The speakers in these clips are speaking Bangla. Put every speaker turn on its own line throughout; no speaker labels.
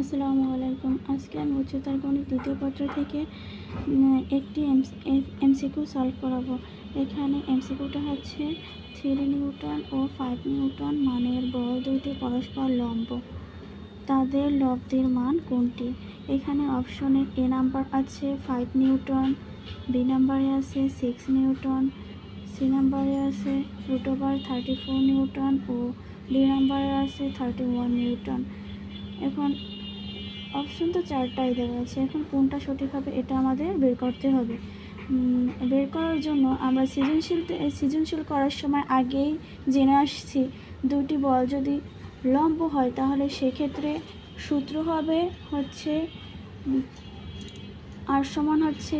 আসসালামু আলাইকুম। আজকে আমি উচ্চতর গণিত দ্বিতীয় পত্র থেকে একটি এমসিকিউ সলভ করাবো। এখানে এমসিকিউটা হচ্ছে 3 নিউটন ও 5 নিউটন মানের বল দুইটি পরস্পর লম্ব, তাদের লব্ধির মান কোনটি? এখানে অপশনে এ নাম্বার আছে 5 নিউটন, বি নাম্বারে আছে 6 নিউটন, সি নাম্বারে আছে √34 নিউটন ও ডি নাম্বারে আছে 31 নিউটন। এখন অপশন তো চারটাই দেওয়া আছে, এখন কোনটা সঠিক হবে এটা আমাদের বের করতে হবে। বের করার জন্য আমরা সৃজনশীল করার সময় আগেই জেনে আসছি দুটি বল যদি লম্ব হয় তাহলে সেক্ষেত্রে সূত্র হবে হচ্ছে আর সমান হচ্ছে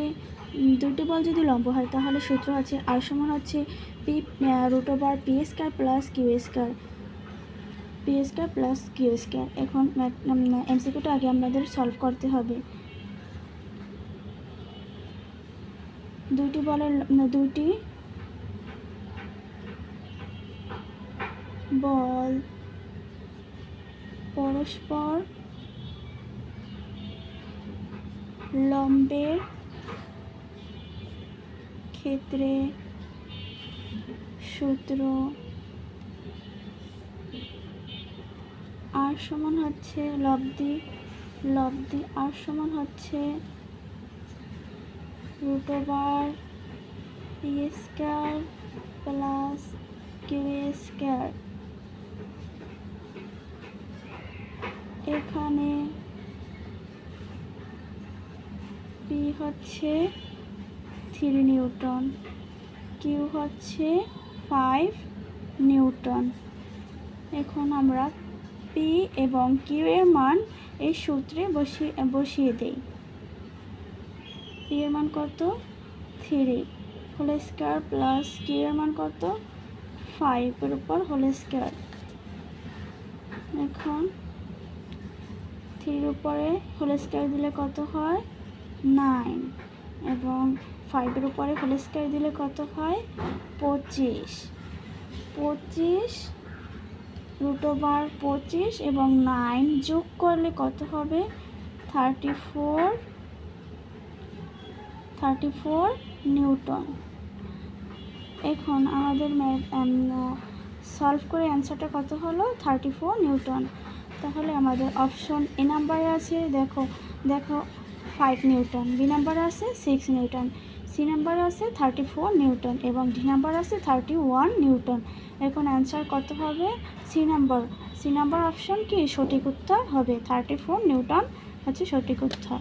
দুটি বল যদি লম্ব হয় তাহলে সূত্র হচ্ছে আর সমান হচ্ছে p√p² plus p² plus q²। এখন এমসিকিউটা আগে আমাদের সলভ করতে হবে। দুটি বল পরস্পর লম্বের ক্ষেত্রে সূত্র আর সমান হচ্ছে লব্ধি আর সমান হচ্ছে √p² প্লাস q²। এখানে p হচ্ছে 3 নিউটন, q হচ্ছে 5 নিউটন। এখন আমরা p এবং q এর মান এই সূত্রে বসিয়ে দেই। p এর মান কত? 3² প্লাস q এর মান কত? 5 এর উপর ² এখন 3 এর উপরে ² দিলে কত হয়? 9 এবং 5 এর উপরে ² দিলে কত হয়? 25 √25 এবং 9 যোগ করলে কত হবে? 34 নিউটন। এখন আমাদের সলভ করে অ্যান্সারটা কত হলো? 34 নিউটন। তাহলে আমাদের অপশন এ নাম্বারে আছে দেখো 5 নিউটন, বি নাম্বারে আছে 6 নিউটন, সি নাম্বারে আছে 34 নিউটন এবং ডি নাম্বার আছে 31 নিউটন। এখন অ্যান্সার কত হবে? সি নাম্বার অপশন কি সঠিক উত্তর হবে। 34 নিউটন হচ্ছে সঠিক উত্তর।